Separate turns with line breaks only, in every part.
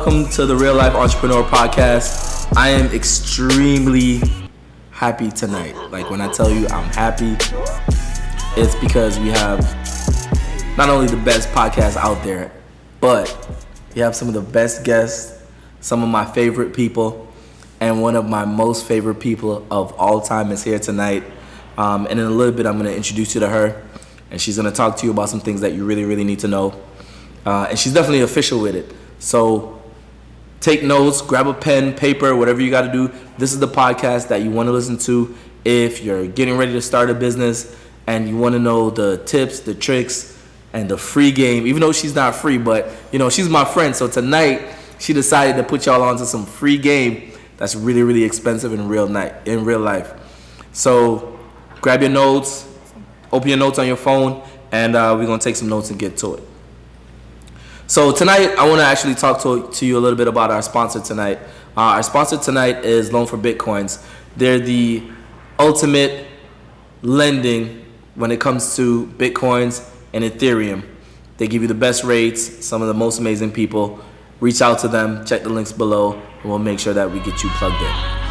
welcome to the Real Life Entrepreneur Podcast. I am extremely happy tonight. Like when I tell you I'm happy, it's because we have not only the best podcast out there, but we have some of the best guests, some of my favorite people, and one of my most favorite people of all time is here tonight. And in a little bit, I'm going to introduce you to her, and she's going to talk to you about some things that you really, really need to know. And she's definitely official with it. So take notes, grab a pen, paper, whatever you got to do. This is the podcast that you want to listen to if you're getting ready to start a business and you want to know the tips, the tricks, and the free game. Even though she's not free, but you know she's my friend. So tonight she decided to put y'all onto some free game that's really, really expensive in real life. So grab your notes, open your notes on your phone, and we're gonna take some notes and get to it. So tonight, I want to actually talk to you a little bit about our sponsor tonight. Our sponsor tonight is Loan for Bitcoins. They're the ultimate lending when it comes to Bitcoins and Ethereum. They give you the best rates, some of the most amazing people. Reach out to them, check the links below, and we'll make sure that we get you plugged in.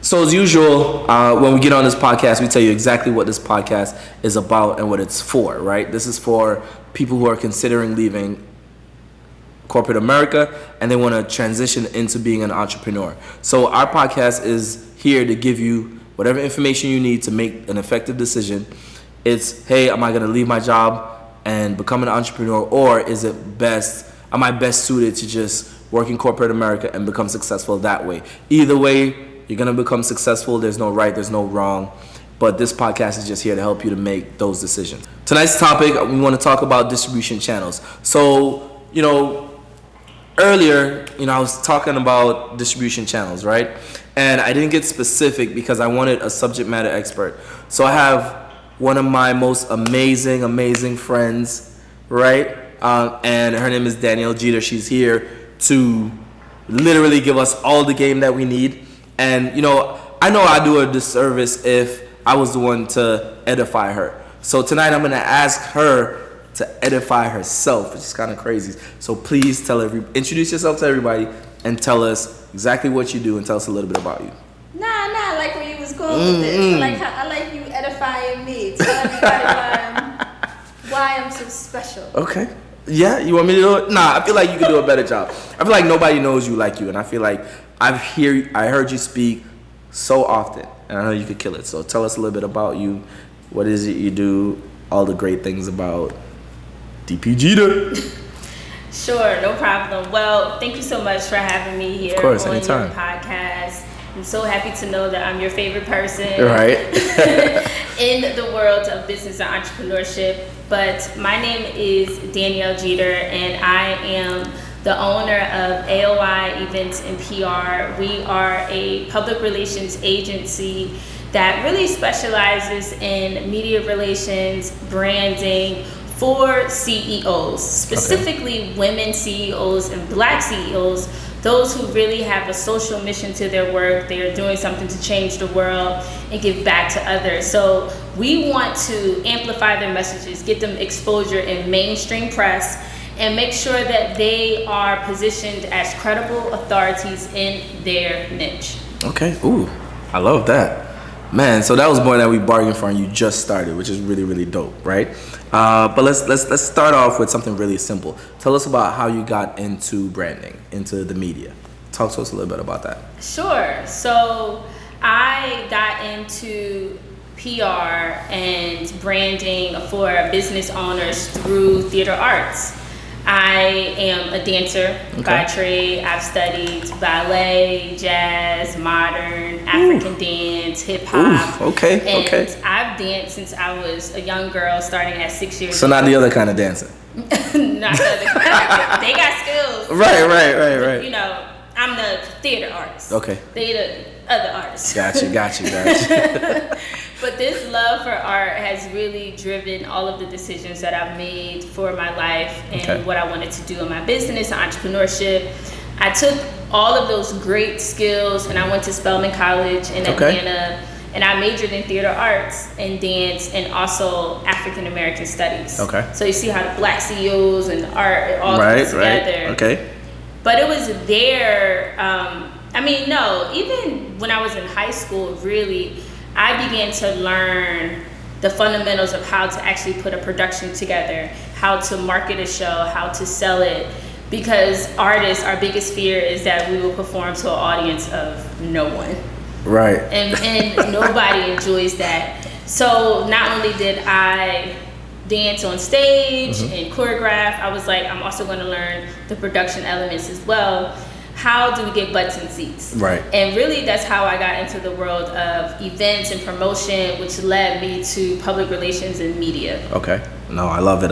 So as usual, when we get on this podcast, we tell you exactly what this podcast is about and what it's for, right? This is for people who are considering leaving corporate America and they want to transition into being an entrepreneur. So our podcast is here to give you whatever information you need to make an effective decision. It's, hey, am I going to leave my job and become an entrepreneur, or am I best suited to just work in corporate America and become successful that way? Either way, you're going to become successful. There's no right, there's no wrong. But this podcast is just here to help you to make those decisions. Tonight's topic, we want to talk about distribution channels. So, earlier, I was talking about distribution channels, right? And I didn't get specific because I wanted a subject matter expert. So I have one of my most amazing friends, right? And her name is Danielle Jeter. She's here to literally give us all the game that we need. And, I know I do a disservice if I was the one to edify her. So tonight I'm going to ask her to edify herself, which is kind of crazy. So please introduce yourself to everybody and tell us exactly what you do and tell us a little bit about you.
Nah, I like where you was going with this. I like you edifying me. Tell everybody why I'm so special.
Okay. Yeah, you want me to do it? Nah, I feel like you can do a better job. I feel like nobody knows you like you, and I feel like I heard you speak so often, and I know you could kill it. So tell us a little bit about you. What is it you do? All the great things about DP Jeter.
Sure, no problem. Well, thank you so much for having me here on
anytime.
Your podcast. I'm so happy to know that I'm your favorite person
right.
in the world of business and entrepreneurship. But my name is Danielle Jeter, and I am the owner of AOI Events and PR. We are a public relations agency that really specializes in media relations, branding for CEOs, specifically women CEOs and Black CEOs, those who really have a social mission to their work. They are doing something to change the world and give back to others. So we want to amplify their messages, get them exposure in mainstream press, and make sure that they are positioned as credible authorities in their niche.
Okay. Ooh, I love that. Man, so that was more than we bargained for, and you just started, which is really, really dope, right? But let's start off with something really simple. Tell us about how you got into branding, into the media. Talk to us a little bit about that.
Sure. So I got into PR and branding for business owners through theater arts. I am a dancer by trade. I've studied ballet, jazz, modern, African dance, hip hop. And I've danced since I was a young girl, starting at 6 years old.
So not the other kind of dancing.
Not the other kind. They got skills.
Right.
I'm the theater artist.
Okay.
They the other artists.
Got you.
But this love for art has really driven all of the decisions that I've made for my life and what I wanted to do in my business and entrepreneurship. I took all of those great skills and I went to Spelman College in Atlanta and I majored in theater arts and dance and also African American studies.
Okay.
So you see how the black CEOs and art it all comes together.
Okay.
But it was there. Even when I was in high school, really, I began to learn the fundamentals of how to actually put a production together, how to market a show, how to sell it. Because artists, our biggest fear is that we will perform to an audience of no one.
Right.
And nobody enjoys that. So not only did I dance on stage and choreograph, I was like, I'm also going to learn the production elements as well. How do we get butts and seats?
Right.
And really, that's how I got into the world of events and promotion, which led me to public relations and media.
Okay. No, I love it.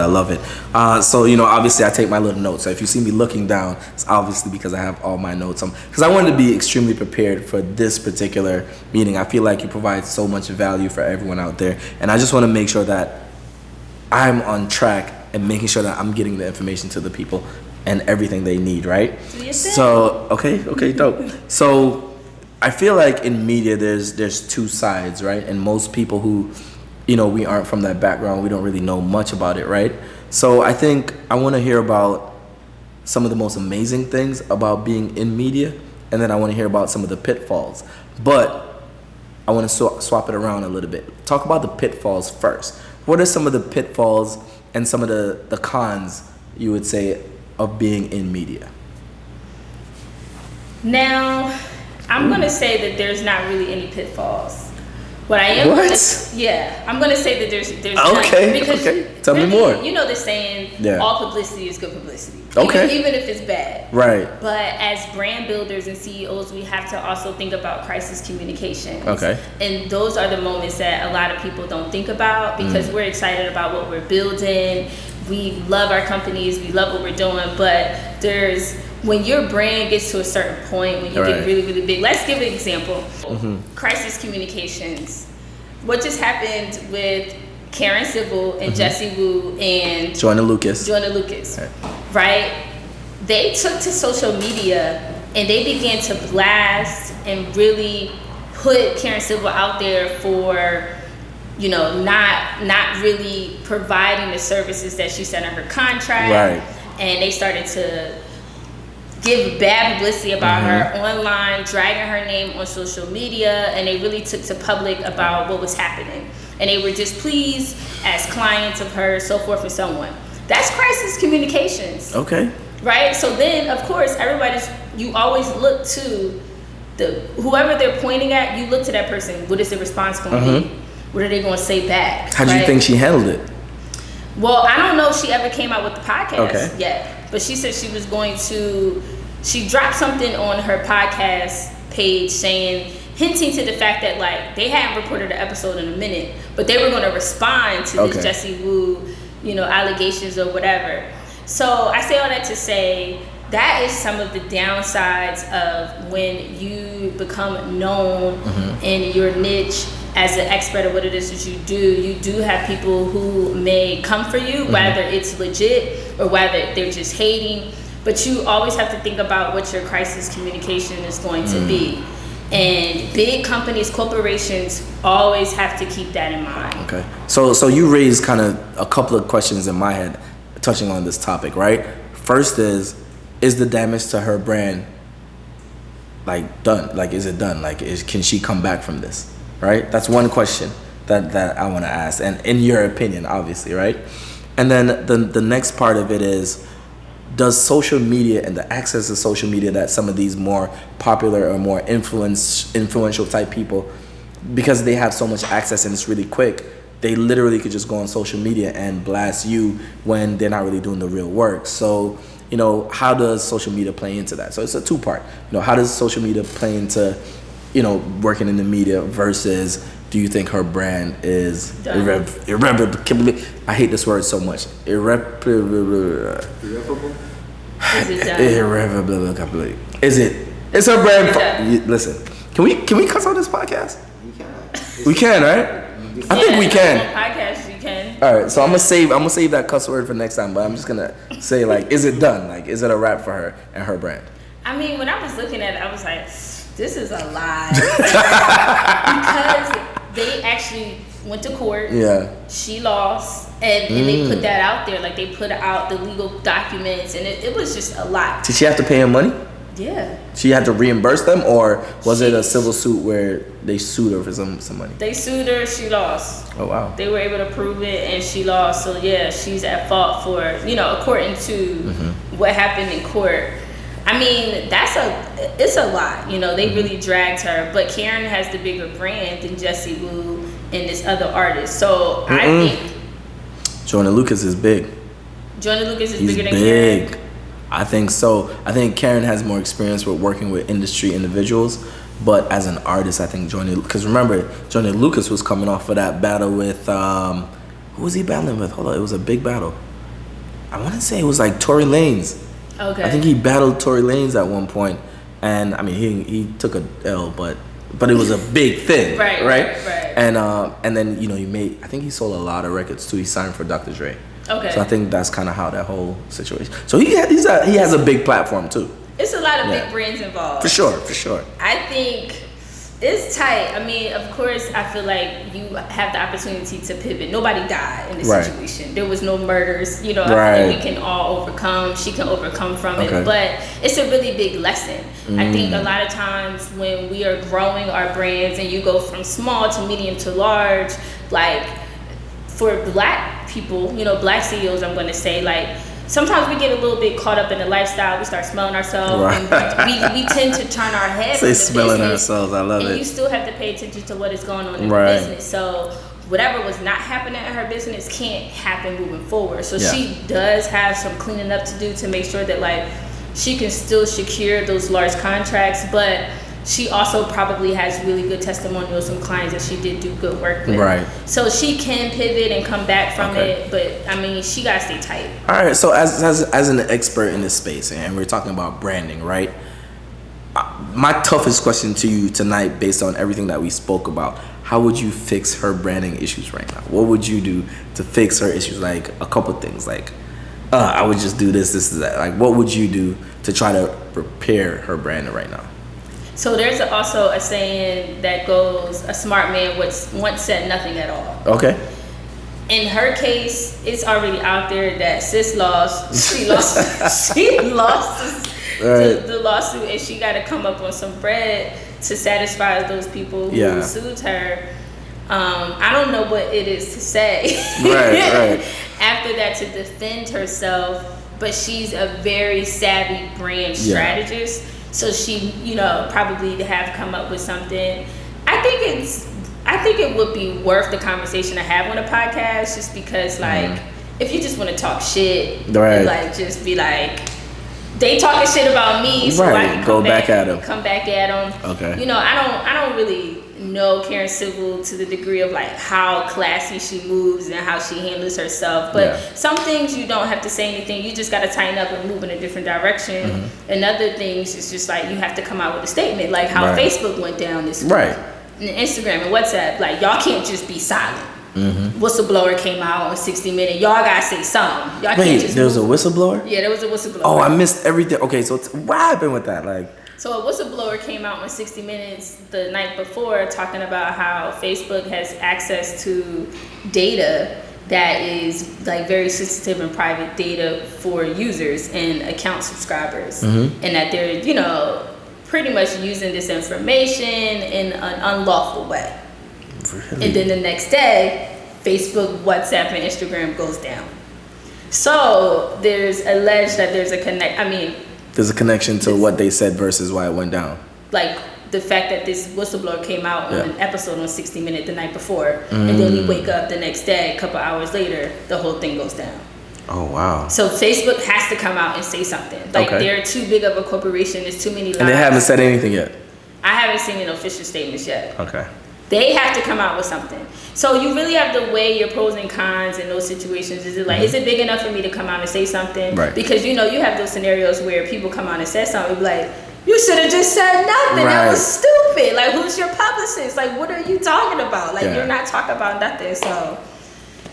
So, obviously I take my little notes. So if you see me looking down, it's obviously because I have all my notes. Because I wanted to be extremely prepared for this particular meeting. I feel like you provide so much value for everyone out there. And I just want to make sure that I'm on track and making sure that I'm getting the information to the people and everything they need, right?
Yes,
so, okay, dope. So I feel like in media, there's two sides, right? And most people who we aren't from that background, we don't really know much about it, right? So I think I want to hear about some of the most amazing things about being in media, and then I want to hear about some of the pitfalls. But I want to swap it around a little bit. Talk about the pitfalls first. What are some of the pitfalls and some of the cons, you would say, of being in media?
Now, I'm going to say that there's not really any pitfalls. What I am I'm going to say that there's
okay,
none, because
tell me more.
You know the saying, all publicity is good publicity.
Okay.
Even if it's bad.
Right.
But as brand builders and CEOs, we have to also think about crisis communications.
Okay.
And those are the moments that a lot of people don't think about, because we're excited about what we're building. We love our companies, we love what we're doing, but when your brand gets to a certain point, when you get really, really big, let's give an example. Crisis communications. What just happened with Karen Civil and Jessie Wu and
Joyner Lucas,
right? They took to social media and they began to blast and really put Karen Civil out there for not really providing the services that she said in her contract.
Right.
And they started to give bad publicity about her online, dragging her name on social media, and they really took to public about what was happening. And they were displeased as clients of hers, so forth and so on. That's crisis communications.
Okay.
Right? So then, of course, you always look to whoever they're pointing at, you look to that person. What is the response going to be? What are they going to say back?
How do you think she handled it?
Well, I don't know if she ever came out with the podcast yet, but she said she dropped something on her podcast page hinting to the fact that they hadn't recorded an episode in a minute, but they were going to respond to this Jessie Wu, allegations or whatever. So I say all that to say that is some of the downsides of when you become known in your niche as an expert of what it is that you do. You do have people who may come for you, whether it's legit or whether they're just hating. But you always have to think about what your crisis communication is going to be. And big companies, corporations, always have to keep that in mind. Okay.
So you raised kind of a couple of questions in my head touching on this topic, right? First is the damage to her brand done? Is it done? Can she come back from this? Right? That's one question that I want to ask. And in your opinion, obviously, right? And then the next part of it is, does social media and the access to social media that some of these more popular or more influential type people, because they have so much access and it's really quick, they literally could just go on social media and blast you when they're not really doing the real work. So, how does social media play into that? So it's a two-part. How does social media play into, working in the media versus do you think her brand is irreparable? I hate this word so much. Irreparable?
Is it done?
Irreparable. Is it? It's her brand. Listen, can we cuss on this podcast? We can, right? I think we can.
Podcast, you can.
All right, so I'm gonna save that cuss word for next time. But I'm just gonna say is it done? Is it a wrap for her and her brand?
I mean, when I was looking at it, I was like, this is a lie. They actually went to court.
Yeah.
She lost, and they put that out there. Like, they put out the legal documents, and it was just a lot.
Did she have to pay him money?
Yeah.
She had to reimburse them, or was it a civil suit where they sued her for some money?
They sued her, she lost.
Oh, wow.
They were able to prove it, and she lost. So, yeah, she's at fault for, according to what happened in court. I mean, it's a lot. They really dragged her. But Karen has the bigger brand than Jessie Woo and this other artist. So, I think
Jordan Lucas is big.
Jordan Lucas is bigger than
big.
Karen.
I think so. I think Karen has more experience with working with industry individuals, but as an artist, I think because remember, Jordan Lucas was coming off of that battle with, who was he battling with? Hold on, it was a big battle. I want to say it was like Tory Lanez.
Okay.
I think he battled Tory Lanez at one point, and I mean he took a L, but it was a big thing, right? And then I think he sold a lot of records too. He signed for Dr. Dre.
Okay.
So I think that's kind of how that whole situation. So he has a big platform too.
It's a lot of big brands involved.
For sure.
I think it's tight. I mean, of course, I feel like you have the opportunity to pivot. Nobody died in this situation. There was no murders. I feel like we can all overcome. She can overcome from it. But it's a really big lesson. I think a lot of times when we are growing our brands and you go from small to medium to large, like for Black people, Black CEOs, I'm going to say, like, sometimes we get a little bit caught up in the lifestyle. We start smelling ourselves, and we tend to turn our head.
Say smelling ourselves, I love it.
And you still have to pay attention to what is going on in the business. So whatever was not happening in her business can't happen moving forward. So she does have some cleaning up to do to make sure that, like, she can still secure those large contracts, but she also probably has really good testimonials from clients that she did do good work with. Right. So she can pivot and come back from it, but I mean, she gotta stay tight.
All right. So as an expert in this space, and we're talking about branding, right? My toughest question to you tonight, based on everything that we spoke about, how would you fix her branding issues right now? What would you do to fix her issues? Like a couple things, like I would just do this, that. Like, what would you do to try to prepare her branding right now?
So there's also a saying that goes, a smart man once said nothing at all.
Okay.
In her case, it's already out there that sis lost. She lost the lawsuit, and she got to come up with some bread to satisfy those people who sued her. I don't know what it is to say after that to defend herself, but she's a very savvy brand strategist. So she, probably have come up with something. I think it would be worth the conversation to have on a podcast, just because, like, if you just want to talk shit, and, like, just be like, they talking shit about me, so I can come back at them. Okay. I don't really know Karen Civil to the degree of, like, how classy she moves and how she handles herself, but some things you don't have to say anything. You just got to tighten up and move in a different direction. And other things, it's just like you have to come out with a statement, like how Facebook went down this week, and Instagram and WhatsApp. Like, y'all can't just be silent. Whistleblower came out on 60 Minutes. Y'all gotta say something. Y'all can't just
there was a whistleblower?
Yeah, there was a whistleblower.
Oh, I missed everything. Okay, so what happened with that? Like,
so a whistleblower came out on 60 Minutes the night before talking about how Facebook has access to data that is, like, very sensitive and private data for users and account subscribers, and that they're, pretty much using this information in an unlawful way. Really? And then the next day, Facebook, WhatsApp, and Instagram goes down. So there's alleged that there's a
there's a connection to what they said versus why it went down.
Like the fact that this whistleblower came out on an episode on 60 Minutes the night before, and then we wake up the next day, a couple hours later, the whole thing goes down.
Oh, wow.
So Facebook has to come out and say something. Like, they're too big of a corporation. There's too many lies.
And they haven't said anything yet?
I haven't seen any official statements yet.
Okay.
They have to come out with something. So you really have to weigh your pros and cons in those situations. Is it like, is it big enough for me to come out and say something? Right. Because, you have those scenarios where people come out and say something, be like, you should have just said nothing. That was stupid. Like, who's your publicist? Like, what are you talking about? Like, you're not talking about nothing. So,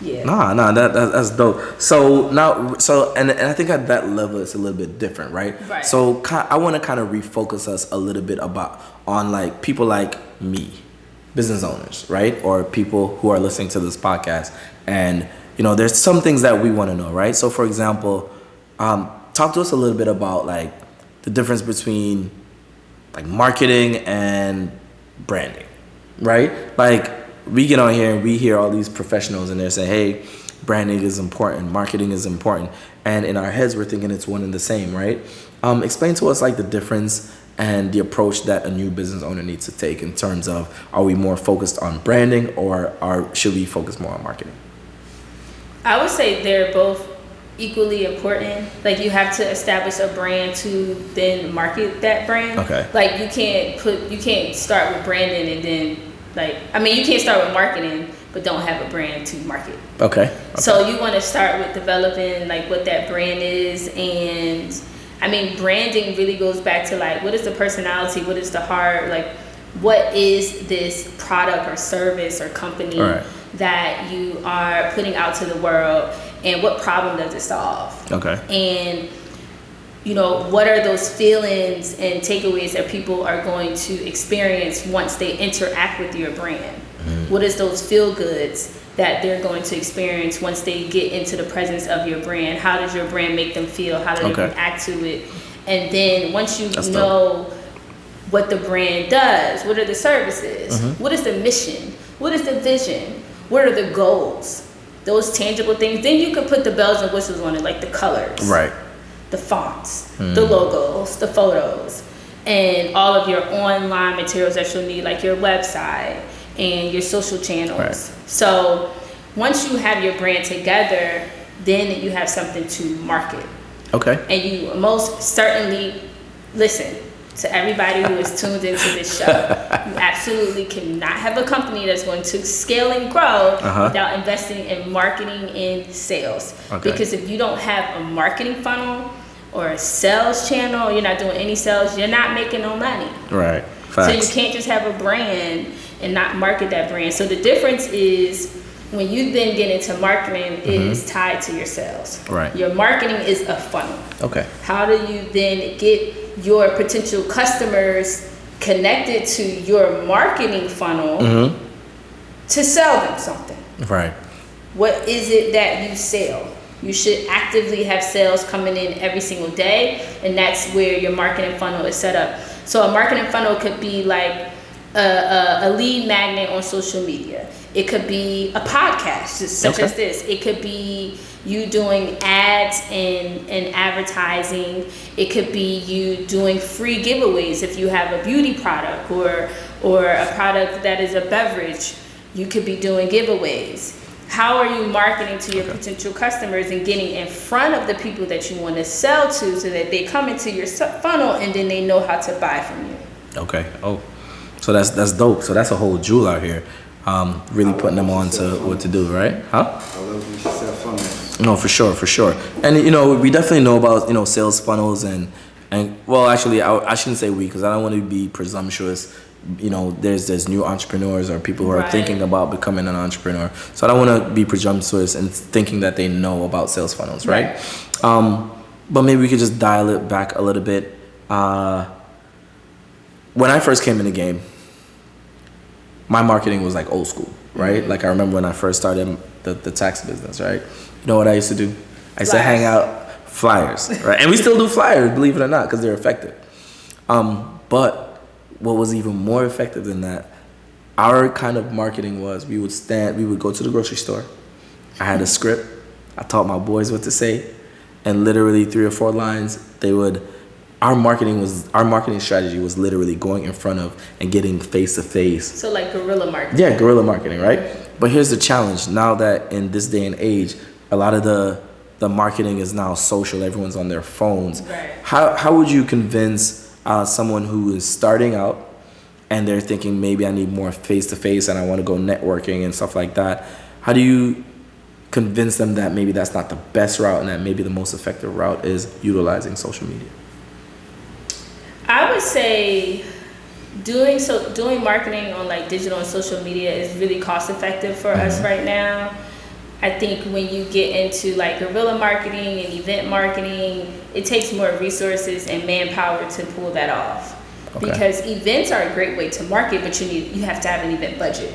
yeah.
Nah, that's dope. So now, and I think at that level it's a little bit different, right? Right. So I want to kind of refocus us a little bit on, like, people like me, business owners, right? Or people who are listening to this podcast. And, there's some things that we want to know, right? So for example, talk to us a little bit about like the difference between like marketing and branding, right? Like we get on here and we hear all these professionals and they're saying, hey, branding is important, marketing is important. And in our heads, we're thinking it's one and the same, right? Explain to us like the difference and the approach that a new business owner needs to take in terms of, are we more focused on branding or should we focus more on marketing?
I would say they're both equally important. Like you have to establish a brand to then market that brand.
Okay.
Like you can't start with branding and then you can't start with marketing but don't have a brand to market.
Okay.
So you want to start with developing like what that brand is, and branding really goes back to like what is the personality, what is the heart, like what is this product or service or company that you are putting out to the world, and what problem does it solve? Okay. And what are those feelings and takeaways that people are going to experience once they interact with your brand? Mm-hmm. What is those feel goods that they're going to experience once they get into the presence of your brand? How does your brand make them feel? How do they react to it? And then once you know what the brand does, what are the services? Mm-hmm. What is the mission? What is the vision? What are the goals? Those tangible things. Then you can put the bells and whistles on it, like the colors. Right. The fonts, the logos, the photos, and all of your online materials that you'll need, like your website and your social channels. Right. So once you have your brand together, then you have something to market. Okay. And you most certainly, listen to everybody who is tuned into this show. You absolutely cannot have a company that's going to scale and grow without investing in marketing and sales. Okay. Because if you don't have a marketing funnel or a sales channel, you're not doing any sales, you're not making no money. Right. Facts. So you can't just have a brand and not market that brand. So the difference is when you then get into marketing, it is tied to your sales. Right. Your marketing is a funnel. Okay. How do you then get your potential customers connected to your marketing funnel to sell them something? Right. What is it that you sell? You should actively have sales coming in every single day, and that's where your marketing funnel is set up. So a marketing funnel could be like a lead magnet on social media. It could be a podcast such as this. It could be you doing ads and advertising. It could be you doing free giveaways if you have a beauty product or a product that is a beverage. You could be doing giveaways. How are you marketing to your potential customers and getting in front of the people that you want to sell to so that they come into your funnel and then they know how to buy from you? Okay. Oh, so that's dope. So that's a whole jewel out here. Really putting them on to what to do, right? Huh? I love when you sell funnels. No, for sure. And we definitely know about sales funnels and well, actually, I shouldn't say we, because I don't want to be presumptuous. There's new entrepreneurs or people who are thinking about becoming an entrepreneur. So I don't want to be presumptuous and thinking that they know about sales funnels, right? But maybe we could just dial it back a little bit. When I first came in the game, my marketing was like old school, right? Like I remember when I first started the tax business, right? You know what I used to do? I used to hang out flyers, right? And we still do flyers, believe it or not, because they're effective. But what was even more effective than that, our kind of marketing was we would go to the grocery store. I had a script. I taught my boys what to say, and literally 3 or 4 lines, our marketing strategy was literally going in front of and getting face to face. So like guerrilla marketing. Yeah, guerrilla marketing, right? But here's the challenge. Now that in this day and age, a lot of the marketing is now social. Everyone's on their phones. Right. How would you convince someone who is starting out and they're thinking maybe I need more face to face and I want to go networking and stuff like that? How do you convince them that maybe that's not the best route and that maybe the most effective route is utilizing social media? I would say doing marketing on like digital and social media is really cost effective for us right now. I think when you get into like guerrilla marketing and event marketing, it takes more resources and manpower to pull that off. Because events are a great way to market, but you have to have an event budget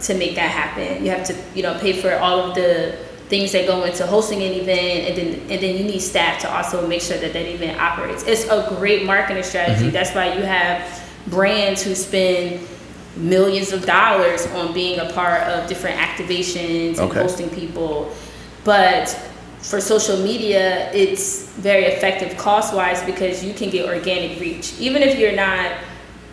to make that happen. You have to pay for all of the things that go into hosting an event, and then you need staff to also make sure that event operates. It's a great marketing strategy. That's why you have brands who spend millions of dollars on being a part of different activations and hosting people. But for social media, it's very effective cost-wise because you can get organic reach. Even if you're not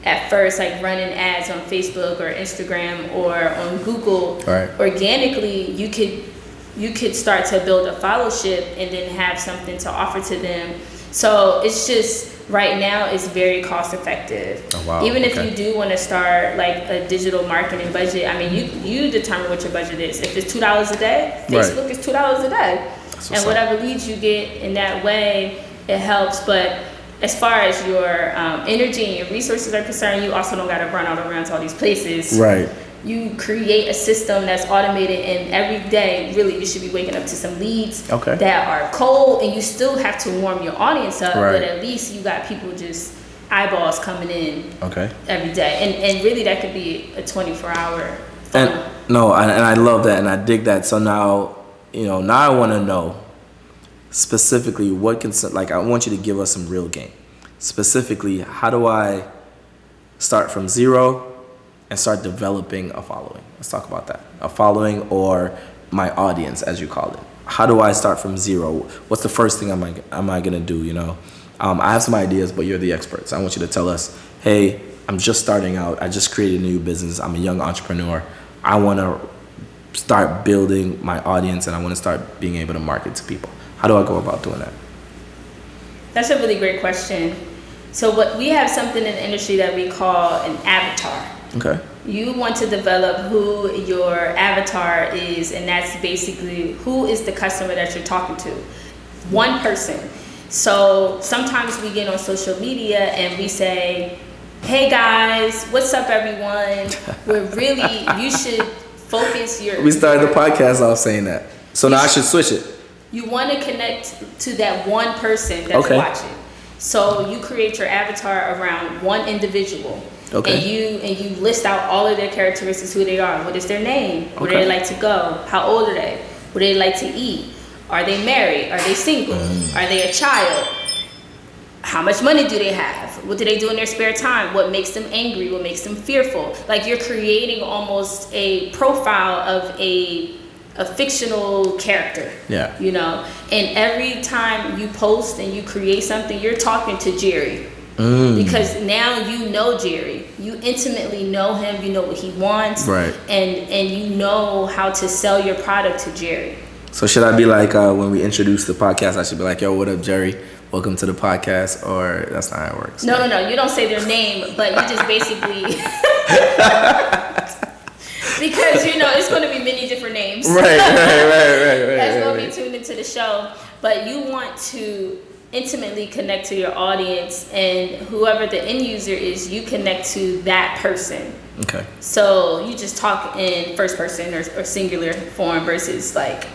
at first like running ads on Facebook or Instagram or on Google, organically you could start to build a followership and then have something to offer to them. So it's just right now it's very cost effective. Even if you do want to start like a digital marketing budget, I mean you determine what your budget is. If it's $2 a day, Facebook is $2 a day. And whatever leads you get in that way, it helps. But as far as your energy and your resources are concerned, you also don't got to run all around to all these places. You create a system that's automated, and every day, really, you should be waking up to some leads that are cold, and you still have to warm your audience up, but at least you got people just eyeballs coming in every day. And really, that could be a 24-hour funnel.
And I love that, and I dig that. So now, now I want to know specifically I want you to give us some real game. Specifically, how do I start from zero and start developing a following? Let's talk about that. A following, or my audience, as you call it. How do I start from zero? What's the first thing am I gonna do? I have some ideas, but you're the experts. I want you to tell us, hey, I'm just starting out. I just created a new business. I'm a young entrepreneur. I want to start building my audience, and I want to start being able to market to people. How do I go about doing that?
That's a really great question. So we have something in the industry that we call an avatar. You want to develop who your avatar is, and that's basically who is the customer that you're talking to. One person. So sometimes we get on social media and we say, hey guys, what's up everyone? You should focus your...
We started the podcast off saying that. So now I should switch it.
You want to connect to that one person that's watching. So you create your avatar around one individual. And you list out all of their characteristics, who they are. What is their name? Where do they like to go? How old are they? What do they like to eat? Are they married? Are they single? Are they a child? How much money do they have? What do they do in their spare time? What makes them angry? What makes them fearful? Like you're creating almost a profile of a fictional character. And every time you post and you create something, you're talking to Jerry. Because now you know Jerry. You intimately know him. You know what he wants. And you know how to sell your product to Jerry.
So should I be like, when we introduce the podcast, I should be like, yo, what up, Jerry? Welcome to the podcast, or that's not how it works?
No. You don't say their name, but you just basically... Because, it's going to be many different names.
Right.
That's going to be tuned into the show. But you want to intimately connect to your audience, and whoever the end user is, you connect to that person. So you just talk in first person or singular form versus like,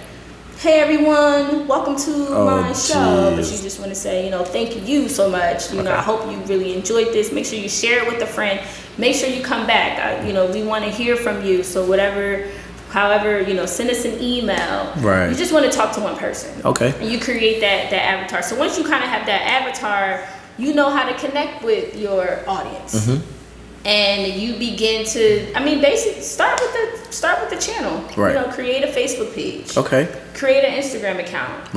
hey everyone, welcome to my show. But you just want to say, thank you so much. I hope you really enjoyed this. Make sure you share it with a friend. Make sure you come back. We want to hear from you. So however, send us an email. You just want to talk to one person. And you create that avatar. So once you kind of have that avatar, you know how to connect with your audience. And you begin to, basically start with the channel. Create a Facebook page. Create an Instagram account.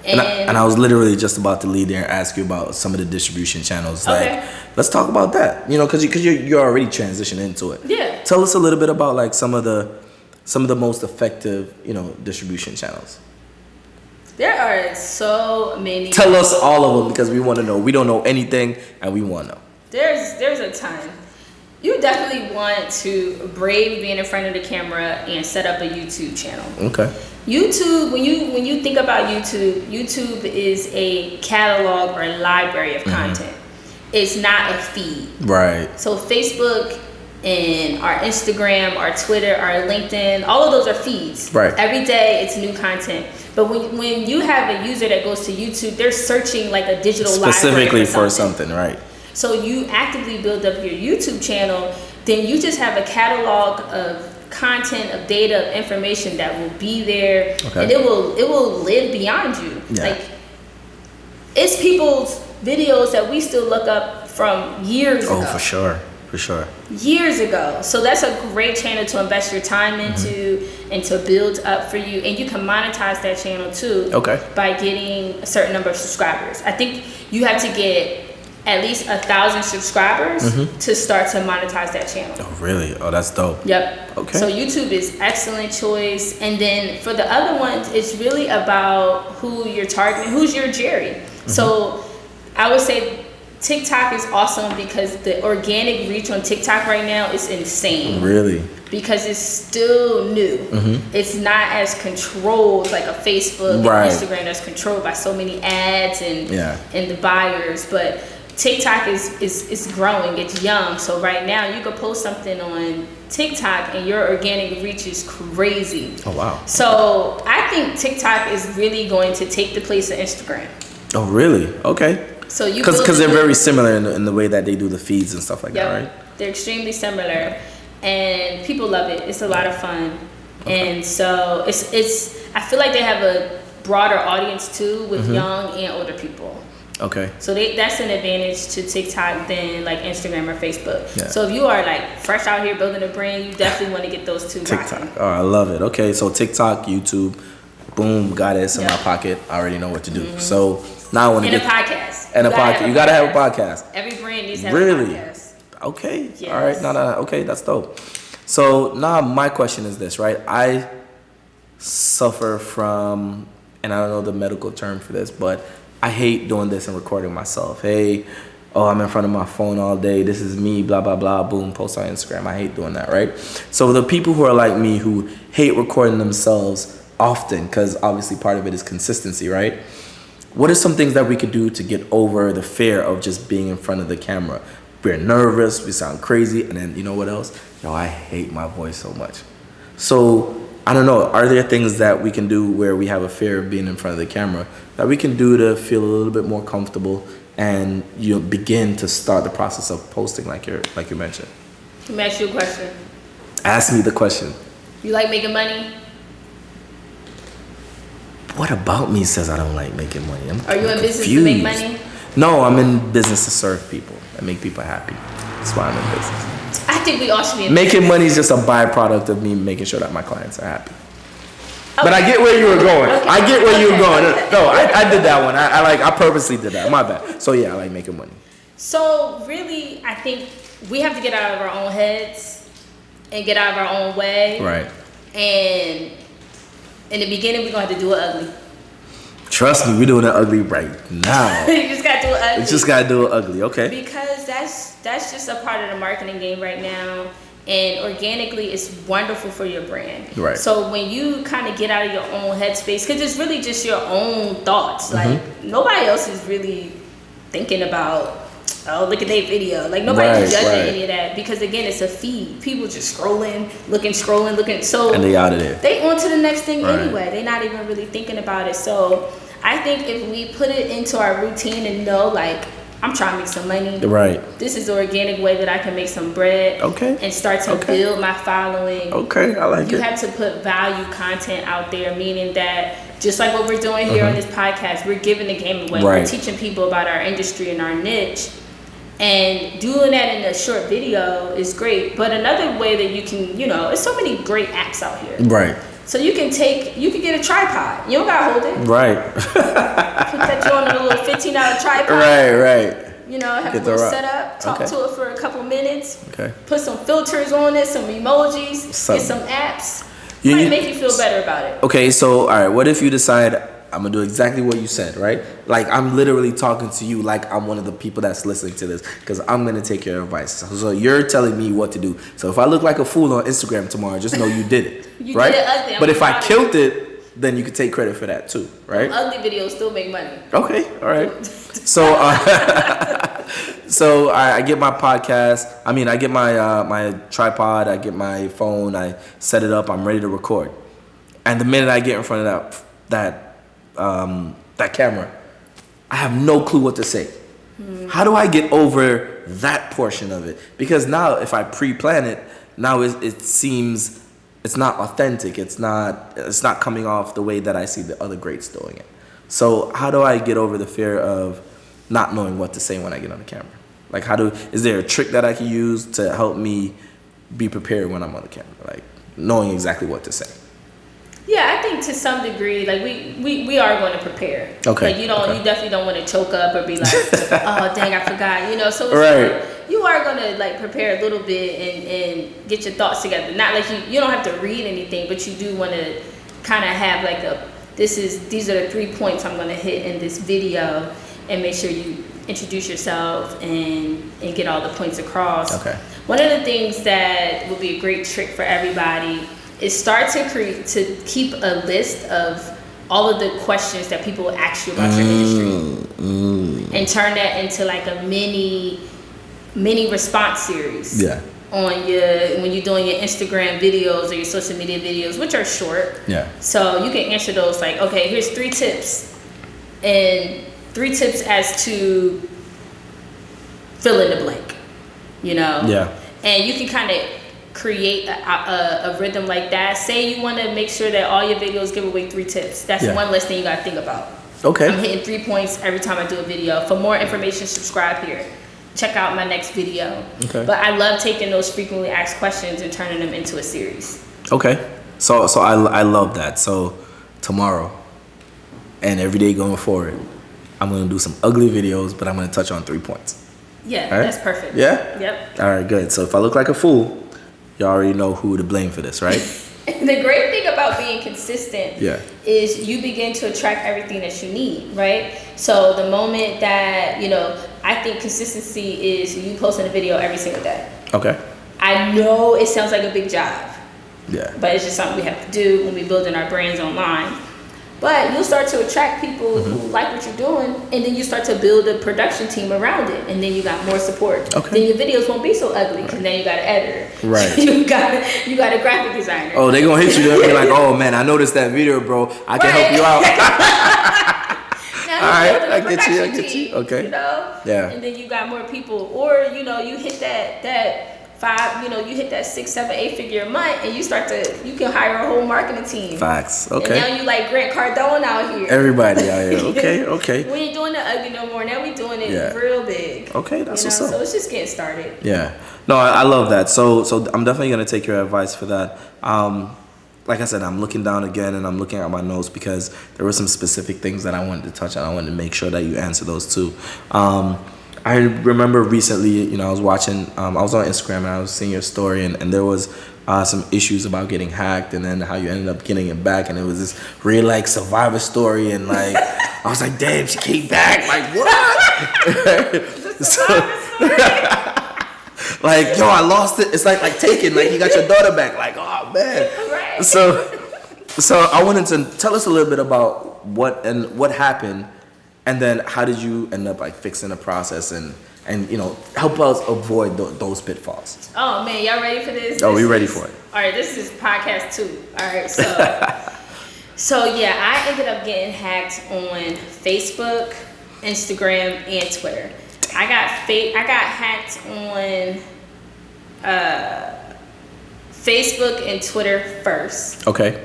And
I was literally just about to lead there and ask you about some of the distribution channels. Let's talk about that. Because you're already transitioning into it. Tell us a little bit about like some of the most effective, distribution channels.
There are so many.
Tell us all of them, because we want to know. We don't know anything, and we want to know.
There's a ton. You definitely want to brave being in front of the camera and set up a YouTube channel. YouTube, when you think about YouTube is a catalog or a library of content. It's not a feed. So Facebook and our Instagram, our Twitter, our LinkedIn, all of those are feeds. Every day it's new content. But when you have a user that goes to YouTube, they're searching like a digital library
specifically for something,
So you actively build up your YouTube channel, then you just have a catalog of content, of data, of information that will be there, and it will live beyond you.
Yeah.
Like, it's people's videos that we still look up from years ago.
Oh, for sure.
Years ago. So that's a great channel to invest your time into and to build up for you. And you can monetize that channel too by getting a certain number of subscribers. I think you have to get at least 1,000 subscribers to start to monetize that channel.
Oh, really? Oh, that's dope.
Yep.
Okay.
So YouTube is excellent choice. And then for the other ones, it's really about who you're targeting, who's your Jerry. So I would say TikTok is awesome because the organic reach on TikTok right now is insane.
Really?
Because it's still new. It's not as controlled like a Facebook and Instagram that's controlled by so many ads and the buyers. But TikTok is growing, it's young. So right now you could post something on TikTok and your organic reach is crazy.
Oh, wow.
So I think TikTok is really going to take the place of Instagram.
Oh, really? Okay.
So you
because they're very similar in the way that they do the feeds and stuff like that, right?
They're extremely similar, and people love it. It's a lot of fun, and so it's. I feel like they have a broader audience too with young and older people.
Okay.
So that's an advantage to TikTok than like Instagram or Facebook.
Yeah.
So if you are like fresh out here building a brand, you definitely want to get those two.
TikTok.
rocking.
Oh, I love it. Okay, so TikTok, YouTube, boom, got it. It's in my pocket. I already know what to do. So now I want to get
a podcast.
And a podcast. You gotta have a podcast.
Every brand needs to have a podcast.
Okay.
Yes.
All right. Okay, that's dope. So now my question is this, right? I suffer from, and I don't know the medical term for this, but I hate doing this and recording myself. Hey, I'm in front of my phone all day. This is me, blah, blah, blah, boom, post on Instagram. I hate doing that, right? So the people who are like me who hate recording themselves often, because obviously part of it is consistency, right? What are some things that we could do to get over the fear of just being in front of the camera? We're nervous, we sound crazy, and then you know what else? I hate my voice so much. So I don't know, are there things that we can do where we have a fear of being in front of the camera that we can do to feel a little bit more comfortable and begin to start the process of posting like you mentioned?
Let me ask you a question.
Ask me the question.
You like making money?
What about me says I don't like making money?
Are you in business to make money?
No, I'm in business to serve people and make people happy. That's why I'm in business.
I think we all should be in
Making
business.
money is just a byproduct of me making sure that my clients are happy.
Okay.
But I get where you were going.
Okay.
I get where you were going. No, I did that one. I purposely did that. My bad. So yeah, I like making money.
So really, I think we have to get out of our own heads and get out of our own way.
Right.
And in the beginning, we're gonna have to do it ugly.
Trust me, we're doing it ugly right now.
You just gotta do it ugly.
You just gotta do it ugly, okay?
Because that's just a part of the marketing game right now. And organically, it's wonderful for your brand.
Right.
So when you kind of get out of your own headspace, because it's really just your own thoughts. Like nobody else is really thinking about, oh, look at their video. Like nobody's judging any of that, because again, it's a feed. People just scrolling, looking. So
and they out of there.
They on to the next thing anyway. They're not even really thinking about it. So I think if we put it into our routine and know, like, I'm trying to make some money.
Right.
This is the organic way that I can make some bread.
Okay.
And start to build my following.
Okay, I like it.
You have to put value content out there, meaning that just like what we're doing here on this podcast, we're giving the game away.
Right.
We're teaching people about our industry and our niche. And doing that in a short video is great. But another way that you can, there's so many great apps out here.
Right.
So you can get a tripod. You don't gotta hold it.
Right.
Put that on a little $15 tripod.
Right.
Have a little setup. Talk to it for a couple minutes.
Okay.
Put some filters on it, some emojis, get some apps. Might make you feel better about it.
Okay, so all right, what if you decide I'm gonna do exactly what you said, right? Like I'm literally talking to you like I'm one of the people that's listening to this, because I'm gonna take your advice. So you're telling me what to do. So if I look like a fool on Instagram tomorrow, just know you did it.
You
right?
did it ugly.
But if I killed it, then you could take credit for that too, right?
Ugly videos still make money.
Okay, all right. So, so I get my podcast. I get my my tripod. I get my phone. I set it up. I'm ready to record. And the minute I get in front of that camera, I have no clue what to say. How do I get over that portion of it? Because now if I pre-plan it, now it seems it's not authentic. It's not coming off the way that I see the other greats doing it. So how do I get over the fear of not knowing what to say when I get on the camera? Like, is there a trick that I can use to help me be prepared when I'm on the camera? Like, knowing exactly what to say.
Yeah, I think to some degree, like we are going to prepare.
Okay.
Like you definitely don't want to choke up or be like, oh dang, I forgot. So it's
right.
Like, you are going to like prepare a little bit and get your thoughts together. Not like you don't have to read anything, but you do want to kind of have like these are the 3 points I'm going to hit in this video, and make sure you introduce yourself and get all the points across.
Okay.
One of the things that would be a great trick for everybody is start to keep a list of all of the questions that people will ask you about your industry, and turn that into like a mini response series.
Yeah.
When you're doing your Instagram videos or your social media videos, which are short.
Yeah.
So you can answer those like, okay, here's 3 tips, and 3 tips as to fill in the blank.
Yeah.
And you can kind of create a rhythm like that. Say you want to make sure that all your videos give away 3 tips. That's one less thing you got to think about.
Okay.
I'm hitting 3 points every time I do a video. For more information, subscribe here. Check out my next video. Okay. But I love taking those frequently asked questions and turning them into a series.
Okay. So I love that. So tomorrow and every day going forward, I'm going to do some ugly videos, but I'm going to touch on 3 points.
Yeah,
right?
That's perfect.
Yeah?
Yep.
All right, good. So if I look like a fool, you already know who to blame for this, right?
The great thing about being consistent is you begin to attract everything that you need, right? So the moment that, I think consistency is you posting a video every single day.
Okay.
I know it sounds like a big job.
Yeah.
But it's just something we have to do when we're building our brands online. But you'll start to attract people who like what you're doing, and then you start to build a production team around it, and then you got more support.
Okay.
Then your videos won't be so ugly, because then you got an editor.
Right.
you got a graphic designer.
Oh, they gonna hit you. They'll be like, oh man, I noticed that video, bro. I can help you out.
All
right, I get you. Okay.
Yeah. And then you got more people, or you hit that 5, you hit that 6, 7, 8 figure a month, and you can hire a whole marketing team.
Facts. Okay.
And now you like Grant Cardone out here.
Everybody out here. Okay.
We ain't doing the ugly no more. Now we doing it real big.
Okay, that's what's up.
So it's just getting started.
Yeah. No, I love that. So I'm definitely gonna take your advice for that. Like I said, I'm looking down again and I'm looking at my notes because there were some specific things that I wanted to touch on. I wanted to make sure that you answer those too. I remember recently, I was watching, I was on Instagram and I was seeing your story and there was some issues about getting hacked and then how you ended up getting it back, and it was this real like survivor story, and like I was like, damn, she came back, like what? Like, yo, I lost it. It's like Taken, like you got your daughter back, like, oh man.
Right.
So I wanted to tell us a little bit about what happened. And then how did you end up like fixing the process and help us avoid those pitfalls?
Oh man, y'all ready for this?
Oh, we ready for it.
All right, this is podcast 2. All right, so yeah, I ended up getting hacked on Facebook, Instagram, and Twitter. I got hacked on Facebook and Twitter first.
Okay.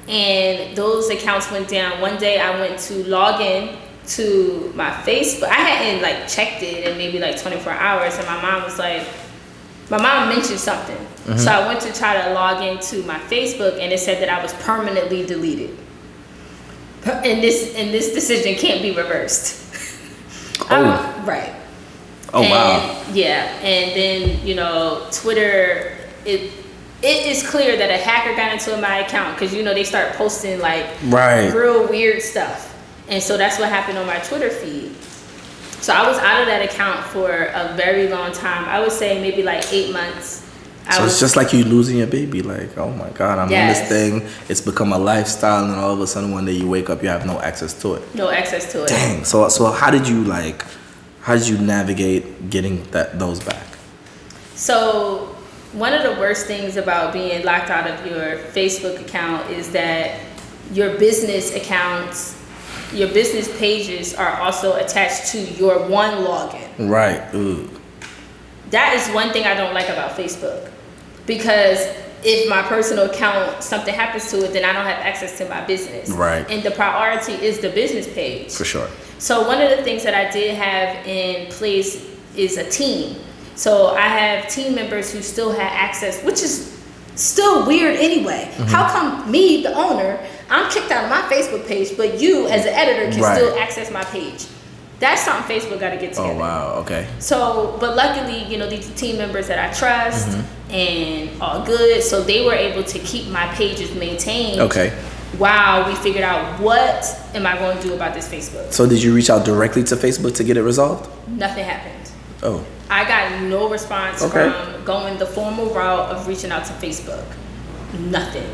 And those accounts went down. One day I went to log in to my Facebook. I hadn't like checked it in maybe like 24 hours, and my mom mentioned something. Mm-hmm. So I went to try to log into my Facebook, and it said that I was permanently deleted. And this decision can't be reversed.
Oh.
Right.
Oh, wow.
Yeah, and then Twitter, it is clear that a hacker got into my account because they start posting like real weird stuff. And so that's what happened on my Twitter feed. So I was out of that account for a very long time. I would say maybe like 8 months.
So it's just like you losing your baby. Like, oh my God, I'm on this thing. It's become a lifestyle, and all of a sudden one day you wake up, you have no access to it.
No access to it.
Dang. So how did you navigate getting those back?
So one of the worst things about being locked out of your Facebook account is that your business accounts your business pages are also attached to your one login.
Right. Ooh.
That is one thing I don't like about Facebook, because if my personal account, something happens to it, then I don't have access to my business.
Right.
And the priority is the business page.
For sure.
So one of the things that I did have in place is a team. So I have team members who still have access, which is still weird anyway. Mm-hmm. How come me, the owner, I'm kicked out of my Facebook page, but you as an editor can still access my page? That's something Facebook got to get together.
Oh, wow. Okay.
So, but luckily, these are team members that I trust and all good. So they were able to keep my pages maintained.
Okay.
While we figured out what am I going to do about this Facebook.
So did you reach out directly to Facebook to get it resolved?
Nothing happened.
Oh.
I got no response from going the formal route of reaching out to Facebook. Nothing.